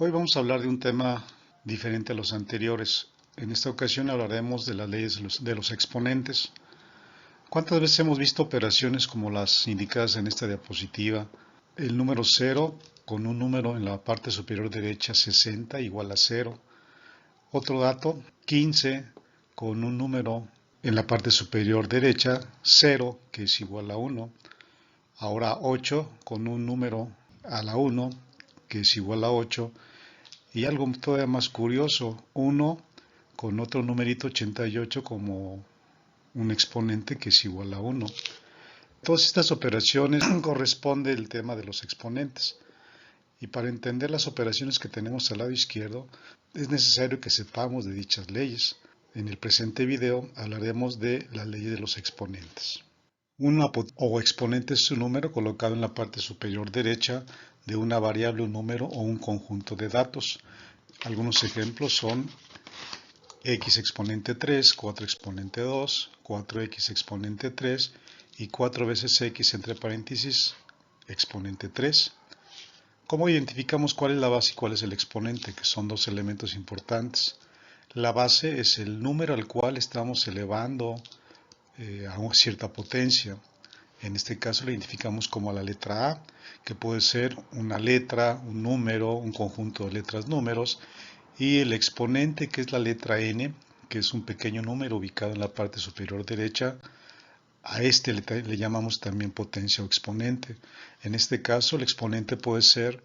Hoy vamos a hablar de un tema diferente a los anteriores. En esta ocasión hablaremos de las leyes de los exponentes. ¿Cuántas veces hemos visto operaciones como las indicadas en esta diapositiva? El número 0 con un número en la parte superior derecha 60 igual a 0. Otro dato, 15 con un número en la parte superior derecha 0 que es igual a 1. Ahora 8 con un número a la 1 que es igual a 8. Y algo todavía más curioso, 1 con otro numerito 88 como un exponente que es igual a 1. Todas estas operaciones corresponde el tema de los exponentes. Y para entender las operaciones que tenemos al lado izquierdo, es necesario que sepamos de dichas leyes. En el presente video hablaremos de la ley de los exponentes. O exponente es un número colocado en la parte superior derecha de una variable, un número o un conjunto de datos. Algunos ejemplos son x exponente 3, 4 exponente 2, 4x exponente 3 y 4 veces x entre paréntesis exponente 3. ¿Cómo identificamos cuál es la base y cuál es el exponente? Que son dos elementos importantes. La base es el número al cual estamos elevando a una cierta potencia. En este caso lo identificamos como la letra A, que puede ser una letra, un número, un conjunto de letras números, y el exponente, que es la letra N, que es un pequeño número ubicado en la parte superior derecha. A este le llamamos también potencia o exponente. En este caso el exponente puede ser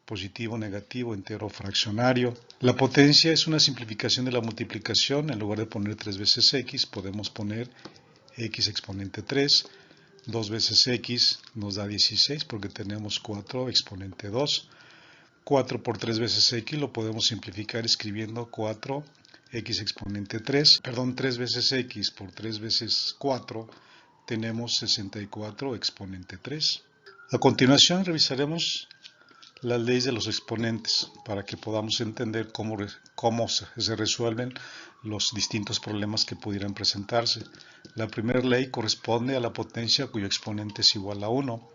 positivo, negativo, entero o fraccionario. La potencia es una simplificación de la multiplicación. En lugar de poner 3 veces x, podemos poner x exponente 3. 2 veces x nos da 16 porque tenemos 4 exponente 2. 4 por 3 veces x lo podemos simplificar escribiendo 4x exponente 3. Perdón, 3 veces x por 3 veces 4 tenemos 64 exponente 3. A continuación revisaremos las leyes de los exponentes para que podamos entender cómo se resuelven los distintos problemas que pudieran presentarse. La primera ley corresponde a la potencia cuyo exponente es igual a 1.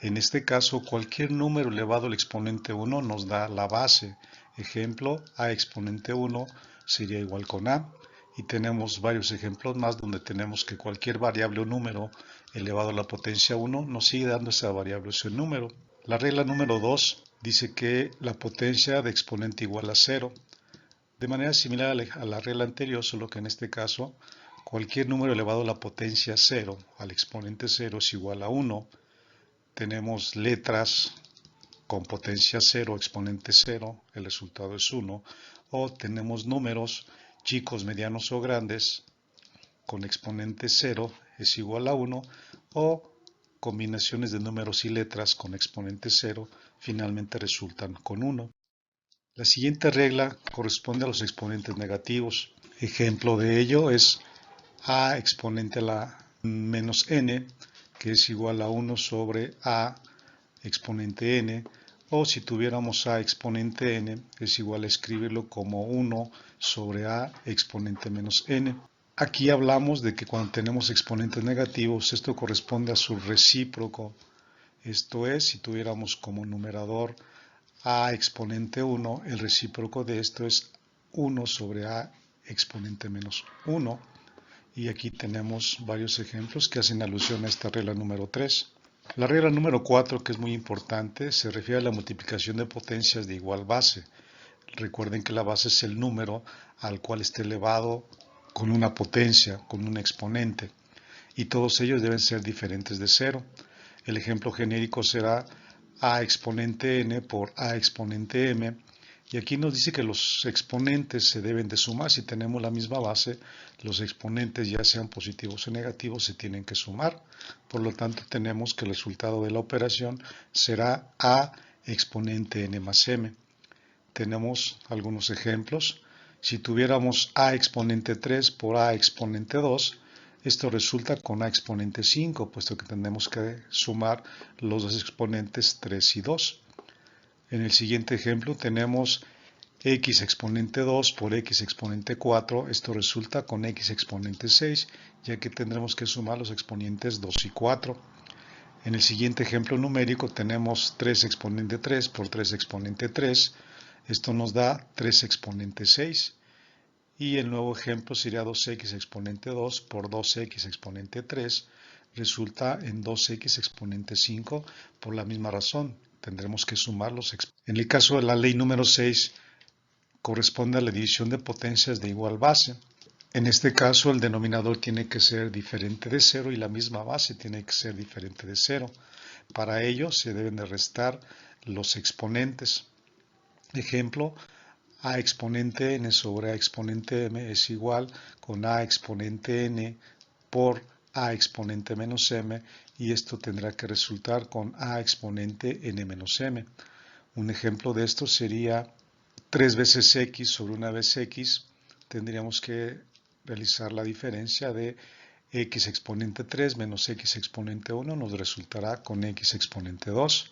En este caso, cualquier número elevado al exponente 1 nos da la base. Ejemplo, a exponente 1 sería igual con a. Y tenemos varios ejemplos más donde tenemos que cualquier variable o número elevado a la potencia 1 nos sigue dando esa variable o ese número. La regla número 2 dice que la potencia de exponente igual a 0. De manera similar a la regla anterior, solo que en este caso, cualquier número elevado a la potencia 0 al exponente 0 es igual a 1. Tenemos letras con potencia 0, exponente 0, el resultado es 1. O tenemos números chicos, medianos o grandes con exponente 0 es igual a 1. O combinaciones de números y letras con exponente 0 finalmente resultan con 1. La siguiente regla corresponde a los exponentes negativos. Ejemplo de ello es a exponente a la menos n, que es igual a 1 sobre a exponente n, o si tuviéramos a exponente n, es igual a escribirlo como 1 sobre a exponente menos n. Aquí hablamos de que cuando tenemos exponentes negativos, esto corresponde a su recíproco. Esto es, si tuviéramos como numerador a exponente 1, el recíproco de esto es 1 sobre a exponente menos 1. Y aquí tenemos varios ejemplos que hacen alusión a esta regla número 3. La regla número 4, que es muy importante, se refiere a la multiplicación de potencias de igual base. Recuerden que la base es el número al cual esté elevado con una potencia, con un exponente, y todos ellos deben ser diferentes de 0. El ejemplo genérico será a exponente n por a exponente m, y aquí nos dice que los exponentes se deben de sumar. Si tenemos la misma base, los exponentes, ya sean positivos o negativos, se tienen que sumar. Por lo tanto, tenemos que el resultado de la operación será a exponente n más m. Tenemos algunos ejemplos. Si tuviéramos a exponente 3 por a exponente 2, esto resulta con a exponente 5, puesto que tenemos que sumar los dos exponentes 3 y 2. En el siguiente ejemplo tenemos x exponente 2 por x exponente 4, esto resulta con x exponente 6, ya que tendremos que sumar los exponentes 2 y 4. En el siguiente ejemplo numérico tenemos 3 exponente 3 por 3 exponente 3, Esto nos da 3 exponente 6. Y el nuevo ejemplo sería 2x exponente 2 por 2x exponente 3. Resulta en 2x exponente 5 por la misma razón. Tendremos que sumar los exponentes. En el caso de la ley número 6, corresponde a la división de potencias de igual base. En este caso, el denominador tiene que ser diferente de 0 y la misma base tiene que ser diferente de 0. Para ello, se deben de restar los exponentes. Ejemplo, a exponente n sobre a exponente m es igual con a exponente n por a exponente menos m, y esto tendrá que resultar con a exponente n menos m. Un ejemplo de esto sería 3 veces x sobre una vez x. Tendríamos que realizar la diferencia de x exponente 3 menos x exponente 1, nos resultará con x exponente 2.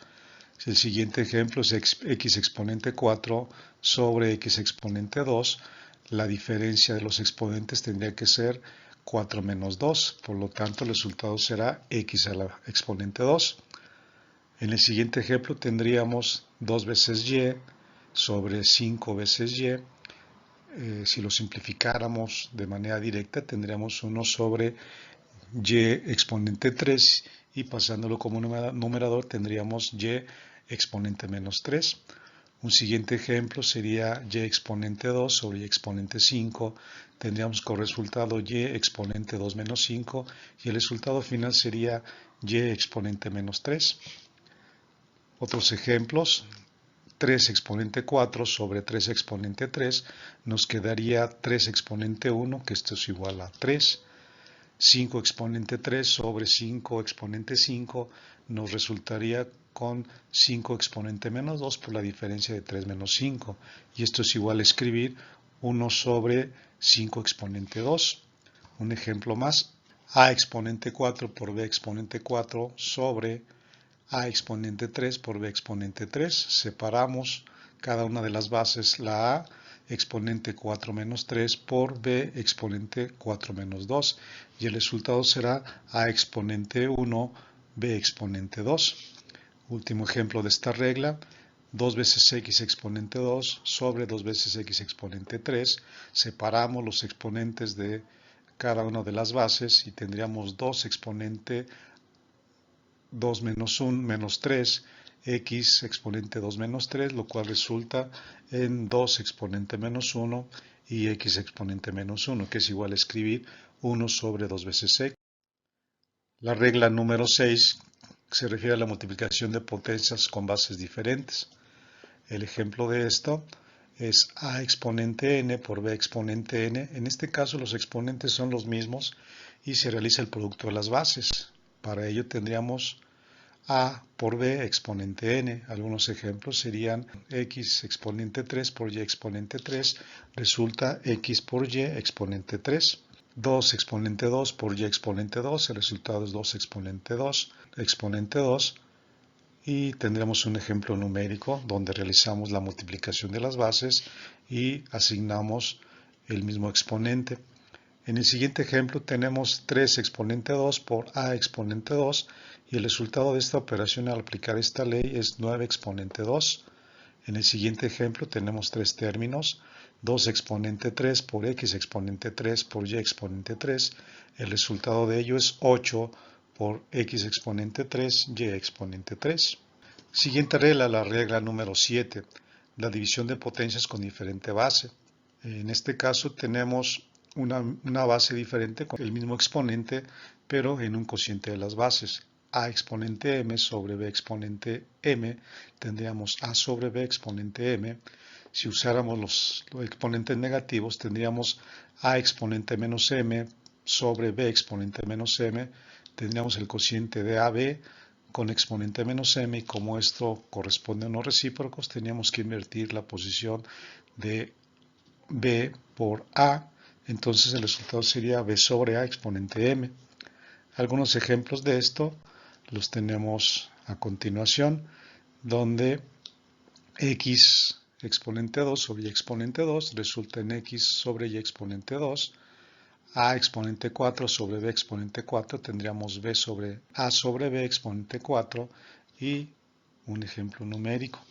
El siguiente ejemplo es x exponente 4 sobre x exponente 2. La diferencia de los exponentes tendría que ser 4 menos 2, por lo tanto el resultado será x a la exponente 2. En el siguiente ejemplo tendríamos 2 veces y sobre 5 veces y. Si lo simplificáramos de manera directa, tendríamos 1 sobre y exponente 3, y pasándolo como numerador tendríamos y exponente menos 3. Un siguiente ejemplo sería y exponente 2 sobre y exponente 5. Tendríamos como resultado y exponente 2 menos 5, y el resultado final sería y exponente menos 3. Otros ejemplos: 3 exponente 4 sobre 3 exponente 3, nos quedaría 3 exponente 1, que esto es igual a 3. 5 exponente 3 sobre 5 exponente 5 nos resultaría con 5 exponente menos 2 por la diferencia de 3 menos 5. Y esto es igual a escribir 1 sobre 5 exponente 2. Un ejemplo más: a exponente 4 por b exponente 4 sobre a exponente 3 por b exponente 3. Separamos cada una de las bases, la a exponente 4 menos 3 por b exponente 4 menos 2, y el resultado será a exponente 1 b exponente 2. Último ejemplo de esta regla: 2 veces x exponente 2 sobre 2 veces x exponente 3. Separamos los exponentes de cada una de las bases y tendríamos 2 exponente 2 menos 1 menos 3 x exponente 2 menos 3, lo cual resulta en 2 exponente menos 1 y x exponente menos 1, que es igual a escribir 1 sobre 2 veces x. La regla número 6 se refiere a la multiplicación de potencias con bases diferentes. El ejemplo de esto es a exponente n por b exponente n. En este caso los exponentes son los mismos y se realiza el producto de las bases. Para ello tendríamos a por b exponente n. Algunos ejemplos serían x exponente 3 por y exponente 3, resulta x por y exponente 3. 2 exponente 2 por y exponente 2, el resultado es 2 exponente 2 exponente 2. Y tendremos un ejemplo numérico donde realizamos la multiplicación de las bases y asignamos el mismo exponente. En el siguiente ejemplo tenemos 3 exponente 2 por a exponente 2, y el resultado de esta operación al aplicar esta ley es 9 exponente 2. En el siguiente ejemplo tenemos tres términos: 2 exponente 3 por x exponente 3 por y exponente 3. El resultado de ello es 8 por x exponente 3 y exponente 3. Siguiente regla, la regla número 7, la división de potencias con diferente base. En este caso tenemos una base diferente con el mismo exponente, pero en un cociente de las bases. A exponente m sobre b exponente m, tendríamos a sobre b exponente m. Si usáramos los exponentes negativos, tendríamos a exponente menos m sobre b exponente menos m. Tendríamos el cociente de ab con exponente menos m, y como esto corresponde a unos recíprocos, teníamos que invertir la posición de b por a, entonces el resultado sería b sobre a exponente m. Algunos ejemplos de esto los tenemos a continuación, donde x exponente 2 sobre y exponente 2 resulta en x sobre y exponente 2. A exponente 4 sobre b exponente 4, tendríamos b sobre a sobre b exponente 4, y un ejemplo numérico.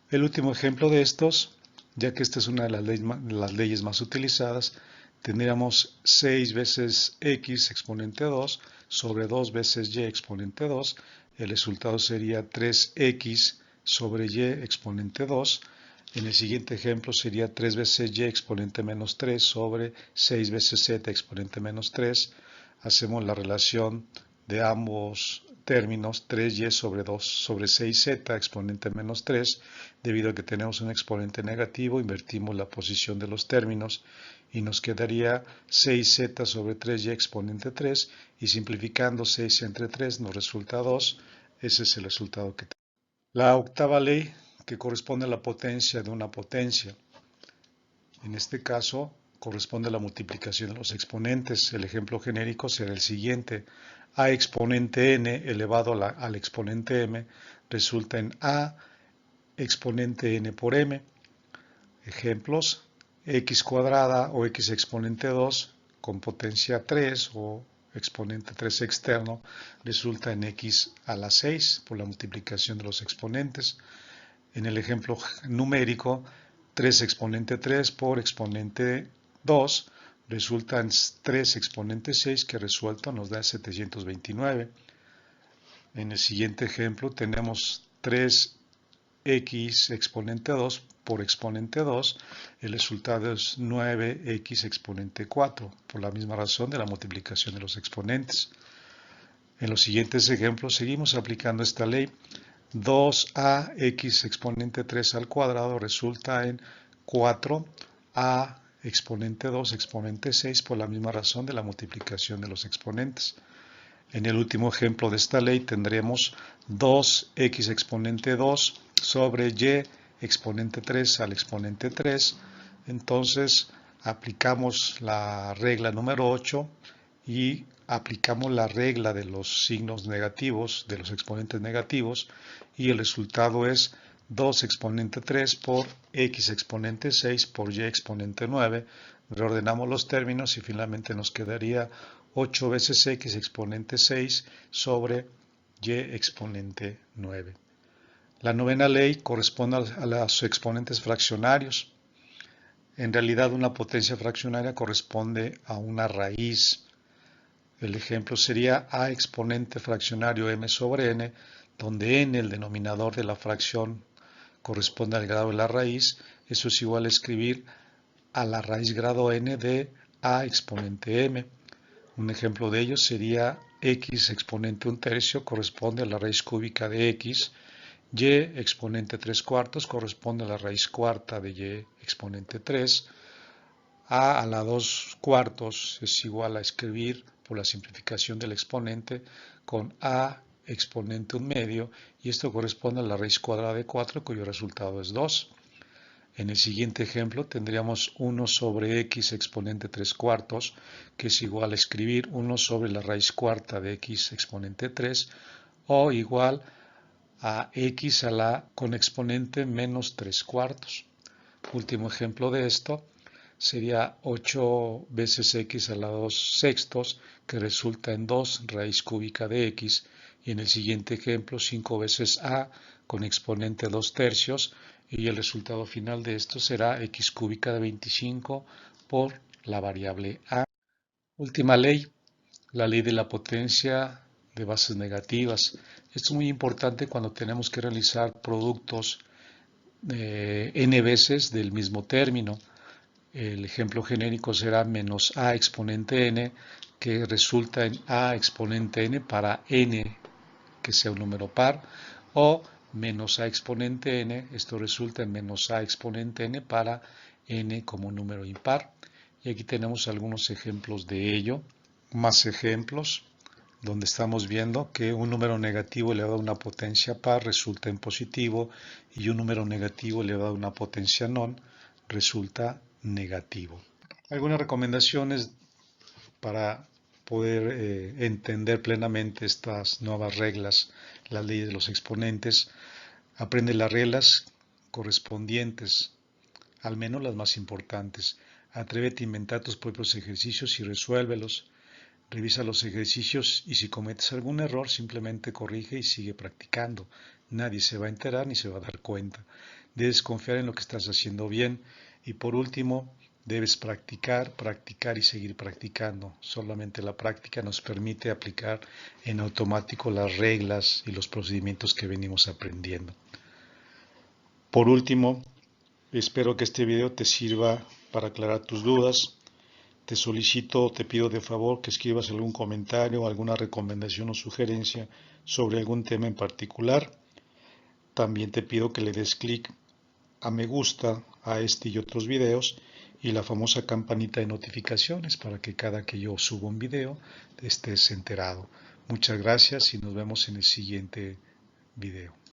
El último ejemplo de estos, ya que esta es una de las leyes más utilizadas, tendríamos 6 veces x exponente 2 sobre 2 veces y exponente 2. El resultado sería 3x sobre y exponente 2. En el siguiente ejemplo sería 3 veces y exponente menos 3 sobre 6 veces z exponente menos 3. Hacemos la relación de ambos términos, 3y sobre 2 sobre 6z exponente menos 3. Debido a que tenemos un exponente negativo, invertimos la posición de los términos y nos quedaría 6z sobre 3y exponente 3, y simplificando 6 entre 3 nos resulta 2. Ese es el resultado que tenemos. La octava ley, que corresponde a la potencia de una potencia. En este caso, corresponde a la multiplicación de los exponentes. El ejemplo genérico será el siguiente. A exponente n elevado al exponente m resulta en a exponente n por m. Ejemplos: x cuadrada o x exponente 2 con potencia 3 o exponente 3 externo resulta en x a la 6 por la multiplicación de los exponentes. En el ejemplo numérico, 3 exponente 3 por exponente 2 resulta en 3 exponente 6, que resuelto nos da 729. En el siguiente ejemplo tenemos 3x exponente 2 por exponente 2, el resultado es 9x exponente 4, por la misma razón de la multiplicación de los exponentes. En los siguientes ejemplos seguimos aplicando esta ley. 2ax exponente 3 al cuadrado resulta en 4a exponente 2 exponente 6, por la misma razón de la multiplicación de los exponentes. En el último ejemplo de esta ley tendremos 2x exponente 2 sobre y exponente 3 al exponente 3. Entonces aplicamos la regla número 8 y aplicamos la regla de los signos negativos, de los exponentes negativos, y el resultado es 2 exponente 3 por x exponente 6 por y exponente 9. Reordenamos los términos y finalmente nos quedaría 8 veces x exponente 6 sobre y exponente 9. La novena ley corresponde a los exponentes fraccionarios. En realidad, una potencia fraccionaria corresponde a una raíz. El ejemplo sería a exponente fraccionario m sobre n, donde n, el denominador de la fracción, corresponde al grado de la raíz. Eso es igual a escribir a la raíz grado n de a exponente m. Un ejemplo de ello sería x exponente 1/3 corresponde a la raíz cúbica de x, y exponente 3/4 corresponde a la raíz cuarta de y exponente 3, a la 2/4 es igual a escribir, por la simplificación del exponente, con a exponente 1/2, y esto corresponde a la raíz cuadrada de 4, cuyo resultado es 2. En el siguiente ejemplo tendríamos 1 sobre x exponente 3/4, que es igual a escribir 1 sobre la raíz cuarta de x exponente 3, o igual a x a la con exponente menos 3/4. Último ejemplo de esto sería 8 veces x a la 2/6, que resulta en 2 raíz cúbica de x, y en el siguiente ejemplo 5 veces a con exponente 2/3, y el resultado final de esto será x cúbica de 25 por la variable a. Última ley, la ley de la potencia de bases negativas. Esto es muy importante cuando tenemos que realizar productos n veces del mismo término. El ejemplo genérico será menos a exponente n, que resulta en a exponente n para n que sea un número par, o menos a exponente n, esto resulta en menos a exponente n para n como un número impar. Y aquí tenemos algunos ejemplos de ello, más ejemplos, donde estamos viendo que un número negativo elevado a una potencia par resulta en positivo, y un número negativo elevado a una potencia non resulta negativo. Algunas recomendaciones para poder entender plenamente estas nuevas reglas, las leyes de los exponentes. Aprende las reglas correspondientes, al menos las más importantes. Atrévete a inventar tus propios ejercicios y resuélvelos. Revisa los ejercicios y si cometes algún error simplemente corrige y sigue practicando. Nadie se va a enterar ni se va a dar cuenta. Debes confiar en lo que estás haciendo bien. Y por último, debes practicar, practicar y seguir practicando. Solamente la práctica nos permite aplicar en automático las reglas y los procedimientos que venimos aprendiendo. Por último, espero que este video te sirva para aclarar tus dudas. Te solicito, te pido de favor que escribas algún comentario, alguna recomendación o sugerencia sobre algún tema en particular. También te pido que le des clic a me gusta a este y otros videos y la famosa campanita de notificaciones para que cada que yo suba un video estés enterado. Muchas gracias y nos vemos en el siguiente video.